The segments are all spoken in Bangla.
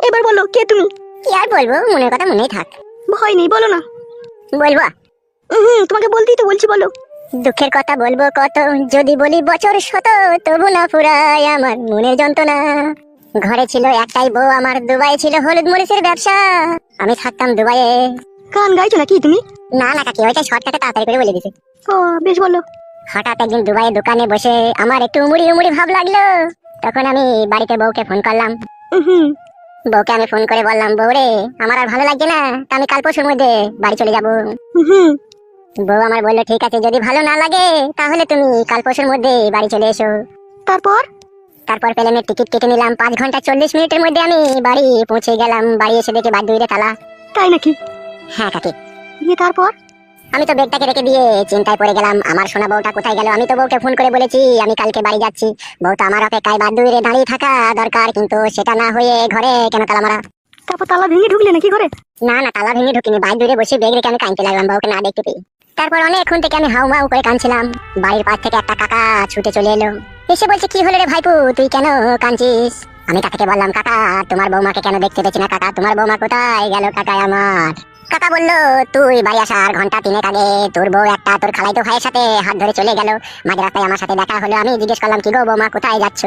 এবার বলো কে তুমি? কি আর বলবো, মনের কথা মনেই থাক। ভয় নেই, বলো না। বলবো? তোমাকে বলতেই তো বলছি, বলো। দুঃখের কথা বলবো কত, যদি বলি বছর শত, তবু না ফুরায় আমার মনের যন্ত্রণা। ঘরে ছিল একটাই বউ আমার, দুবাই ছিল হলুদ মরিচের ব্যবসা, আমি থাকতাম দুবাইয়ে। গান গাইছো নাকি তুমি? না না কাকি, ওইটাই শর্টকাটে তাড়াতাড়ি করে বলে দিছি। ও বেশ, বলো। হঠাৎ একদিন দুবাইয়ে দোকানে বসে আমার একটু উমুড়ি উমুড়ি ভাব লাগলো। তখন আমি বাড়িতে বউকে ফোন করলাম। বউকে আমি ফোন করে বললাম, বউ রে আমার আর ভালো লাগছে না, তা আমি কাল পরশুর মধ্যে বাড়ি চলে যাবো। বউ আমার বললো, ঠিক আছে, যদি ভালো না লাগে তাহলে তুমি কাল পরশুর মধ্যে বাড়ি চলে এসো। তারপর? তারপর প্লেনের টিকিট কেটে নিলাম। 5 ঘন্টা 40 মিনিটের মধ্যে আমি বাড়ি পৌঁছে গেলাম। বাড়ি এসে দেখি বাড়ির দুইরে তালা। তাই নাকি? হ্যাঁ কাকি। তারপর? আমি তো ব্যাগটাকে রেখে দিয়ে চিন্তায় পড়ে গেলাম, আমার সোনা বউটা কোথায় গেল। আমি তো বউকে ফোন করে বলেছি আমি কালকে বাড়ি যাচ্ছি। বউ তো আমার অপেক্ষায় বাড়ির দুইরে দাঁড়িয়ে থাকা দরকার, কিন্তু সেটা না হয়ে ঘরে কেন তালা মারা? তারপর তালা ভেঙে ঢুকলে নাকি ঘরে? না না, তালা ভেঙে ঢুকিনি, বাড়ির দূরে বসে ব্যাগ রেখে আমি কাঁদতে লাগলাম বউকে না দেখতে পেয়ে। তারপর অনেকক্ষণ থেকে আমি হাউ মাউ করে কাঁদছিলাম। বাড়ির পাশ থেকে একটা কাকা ছুটে চলে এলো, এসে বলছে, কি হলো রে ভাইপু, তুই কেন কাঁদছিস? আমি কাকাকে বললাম, কাকা তোমার বৌমাকে কেন দেখতে পেয়েছি না কাকা, তোমার বৌমা কোথায় গেল কাকা আমার? কাকা বললো, তুই বাড়ি আসার ঘন্টা 3 আগে তোর বউ একটা তোর খালাইতো ভাইয়ের সাথে হাত ধরে চলে গেল। মাঝ রাস্তায় আমার সাথে দেখা হলো। আমি জিজ্ঞেস করলাম, কি গো বৌমা কোথায় যাচ্ছ?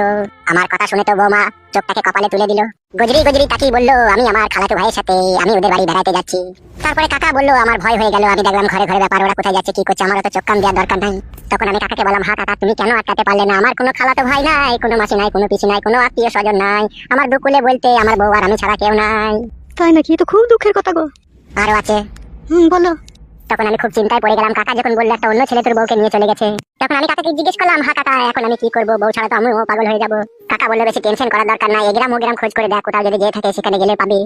আমার কথা শুনে তো বৌমা চোখটাকে কপালে তুলে দিল, গজরি গজরি তাকিয়ে বললো, আমি আমার খালাতো ভাইয়ের সাথে আমি ওদের বাড়ি বেড়াতে যাচ্ছি। তারপরে কাকা বললো, আমার ভয় হয়ে গেল। আমি দেখলাম ঘরে ঘরে ব্যাপার, ওরা কোথায় যাচ্ছে কি করছে, আমার তো চোখ কান দেওয়ার দরকার নাই। তখন আমি কাকাকে বললাম, হ্যাঁ কাকা তুমি কেন আটকাতে পারলে না? আমার কোনো খালাতো ভাই নাই, কোনো মাসি নাই, কোনো পিসি নাই, কোনো আত্মীয় স্বজন নাই। আমার দুকুলে বলতে আমার বউ আর আমি ছাড়া কেউ নাই। তাই নাকি? তো খুব দুঃখের কথা গো। আরো আছে। বলো। তখন আমি খুব চিন্তায় পড়ে গেলাম। কাকা যখন বললো একটা অন্য ছেলে তোর বউকে নিয়ে চলে গেছে, তখন আমি কাকাকে জিজ্ঞেস করলাম, হ্যাঁ কাকা এখন আমি কি করবো, বউ ছাড়া তো আমিও পাগল হয়ে যাবো। কাকা বললো, বেশি টেনশন করার দরকার নাই, এগ্রাম ওগ্রাম খোঁজ করে দেখ, কোথাও যদি যেয়ে থাকে সেখানে গেলে পাবি।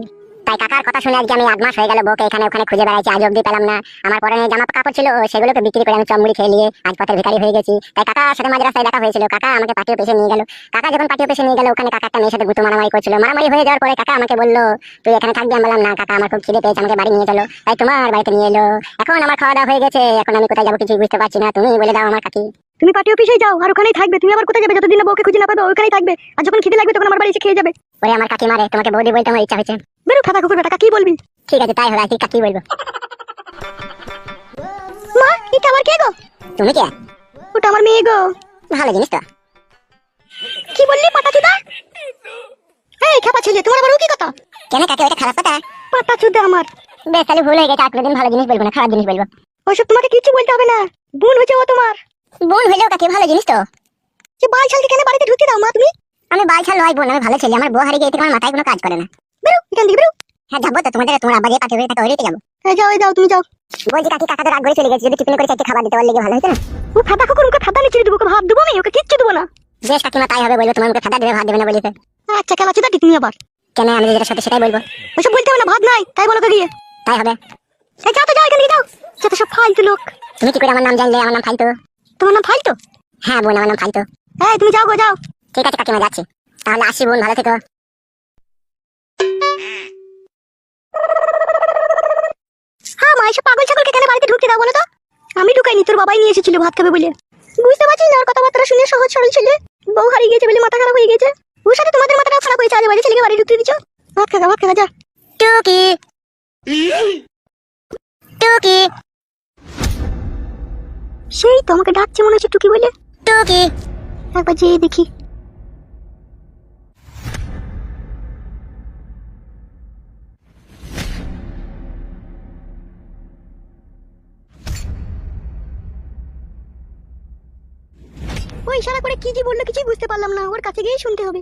তাই কাকার কথা শুনে আজকে আমি 8 মাস হয়ে গেল বউকে এখানে ওখানে খুঁজে বেড়াইছি, আজ অব্দি পেলাম না। আমার পরে জামা কাপড় ছিল সেগুলোকে বিক্রি করে আমি চমড়ি খেয়ে নিয়ে আজ পথের ভিখারি হয়ে গেছি। তাই কাকার সাথে মাঝ রাস্তায় দেখা হয়েছিল, কাকা আমাকে পার্টি অফিসে নিয়ে গেল। কাকা যখন পার্টি অফিসে নিয়ে গেল, ওখানে কাকা একটা মেয়ের সাথে গুতো মারামারি করছিল। মারামারি হয়ে যাওয়ার পরে কাকা আমাকে বললো, তুই এখানে থাকবি? আমি বললাম, না কাকা আমার খুব খিদে পেয়েছে, আমাকে বাড়ি নিয়ে চলো। তাই তোমার বাড়িতে নিয়ে এলো। এখন আমার খাওয়া দাওয়া হয়ে গেছে, এখন আমি কোথায় যাবো কিছুই বুঝতে পারছি না, তুমি বলে দাও আমার কাকি। তুমি পার্টি অফিসে যাও আর ওখানেই থাকবে। তুমি আবার কোথায় যাবে? যতদিন না বউকে খুঁজে না পাবে ওখানেই থাকবে। আর যখন খিদে লাগবে তখন আমার বাড়ি এসে খেয়ে যাবে। ওরে আমার কাকি মারে, তোমাকে বৌদি বলতে আমার ইচ্ছা হয়েছে। বেরো খাতা কুকুর বেটা, কি বলবি? ঠিক আছে তাই হবে, আর কি কাকি বলবো। মা, এটা আমার কে গো? তুমি কে? ওটা আমার মেয়ে গো। ভালো জিনিস তো। কি বললি পাতা চুদা? এই খেপা ছেলে, তোমার আবার ও কি কথা? কেন কাকে, ওটা খারাপ কথা? পাতা চুদা আমার। বেশ তাহলে ভুল হয়ে গেছে, আর কোনোদিন ভালো জিনিস বলবো না, খারাপ জিনিস বলবো। ওইসব তোমাকে কিছু বলতে হবে না। বোন হয়েছে ও তোমার। বোন হইলেও কাকে ভালো জিনিস তো। যে বাল ছালকে কেন বাড়িতে ঢুকতে দাও মা তুমি? আমি বাল ছাল নয় বোন, আমি ভালো ছেলে। আমার বউ হারিয়ে গিয়ে থেকে আমার মাথায় কোনো কাজ করে না। বেরো এখান থেকে, বেরো। হ্যাঁ যাবো তো, তোমার আব্বা যে পাঠিয়ে থাকে ওইটাই যাবো। যাও যাও, তুমি যাও। বলছি কাকি, কাকা তো রাগ করে চলে গেছে, যদি টিফিনে করে চারটে খাবার দিতে পারলে ভালো হতো না? ও ফাদা কুকুর, ওকে ফাদা নিচে দেবো, ওকে ভাত দেবো আমি, ওকে কিচ্ছু দেবো না। বেশ কাকিমা তাই হবে, বলবো তোমার মুখে ফাদা দেবে, ভাত দেবে না বলিতে। আচ্ছা খেলা চুদা কি তুমি আবার? কেন, আমি যেটা সত্যি সেটাই বলবো। ওইসব বলতে হবে না, ভাত নাই তাই বলো তো গিয়ে। তাই হবে। এই যাও তো, যাও এখান থেকে যাও। যত সব ফালতু লোক। তুমি কি করে আমার নাম জানলে? আমার নাম ফালতু। তোমার নাম ফালতু? হ্যাঁ বোন, আমার নাম ফালতু। এই তুমি যাও গো, যাও। ঠিক আছে কাকিমা যাচ্ছি, তাহলে আসি বোন, ভালো থেকো। হ্যাঁ মা, এসব পাগল ছাগলকে কেন বাড়িতে ঢুকতে দাও বলো তো? আমি ঢুকাইনি, তোর বাবাই নিয়ে এসেছিল ভাত খাবে বলে। বুঝতে পারছিস না ওর কথাবার্তা শুনে? সহজ সরল ছেলে, বউ হারিয়ে গেছে বলে মাথা খারাপ হয়ে গেছে। ওর সাথে তোমাদের মাথাটাও খারাপ হয়েছে, আজে বাজে ছেলেকে বাড়ি ঢুকতে দিচ্ছ। ভাত খাগা, ভাত খাগা, যা। টুকি টুকি সেই তো আমাকে ডাকছে মনে হচ্ছে টুকি বলে। টুকি একবার যেয়ে দেখি। ও ইশারা করে কি যে বললো কিছুই বুঝতে পারলাম না, ওর কাছে গিয়েই শুনতে হবে।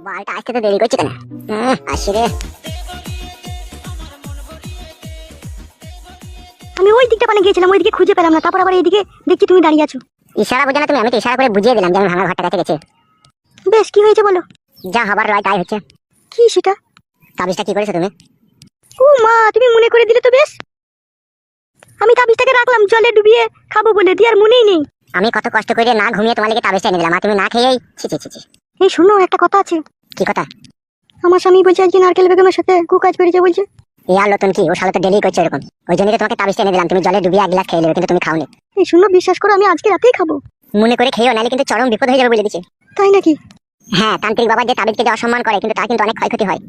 বালটা আসতে তো দেরি করছে কেন? আসি রে। আমি ওই দিকটা পানে গিয়েছিলাম, ওইদিকে খুঁজে পেলাম না, তারপর আবার এইদিকে দেখছি তুমি দাঁড়িয়ে আছো। ইশারা বুঝে না তুমি? আমি তো ইশারা করে বুঝিয়ে দিলাম যে আমি ভাঙা ঘরটা কাছে গেছি। বেশ, কি হয়েছে বলো। যা হবার রয় তাই হচ্ছে। কি সেটা? তাবিজটা কি করেছো তুমি? ও মা, তুমি মনে করে দিলে তো বেশ। আমি তাবিজটাকে রাখলাম জলে ডুবিয়ে খাবো বলে, দিয়ে আর মনেই নেই। আমি কত কষ্ট করে না ঘুমিয়ে তোমার লেগে তাবিজটা এনে দিলাম, আর তুমি না খেয়েই ছি ছি ছি ছি। এই শোনো, একটা কথা আছে। কি কথা? আমার স্বামী বলছে আজকে নারকেল বেগমের সাথে কুকাজ বেরিয়েছে বলছে। এই আর নতুন কি? ও শালা তো ডেলি করছে এরকম। ওই জন্যই তো তোমাকে তাবিজটা এনে দিলাম, তুমি জলে ডুবিয়ে 1 গ্লাস খেয়ে নেবে, কিন্তু তুমি খাওনি। এই শূন্য বিশ্বাস করো আমি আজকে রাতেই খাবো। মনে করে খেয়েও, নাহলে কিন্তু চরম বিপদ হয়ে যাবে বলে দিচ্ছি। তাই নাকি? হ্যাঁ, তান্ত্রিক বাবা যে তাবিজকে যে অসম্মান করে কিন্তু তার কিন্তু অনেক ক্ষয়ক্ষতি হয়।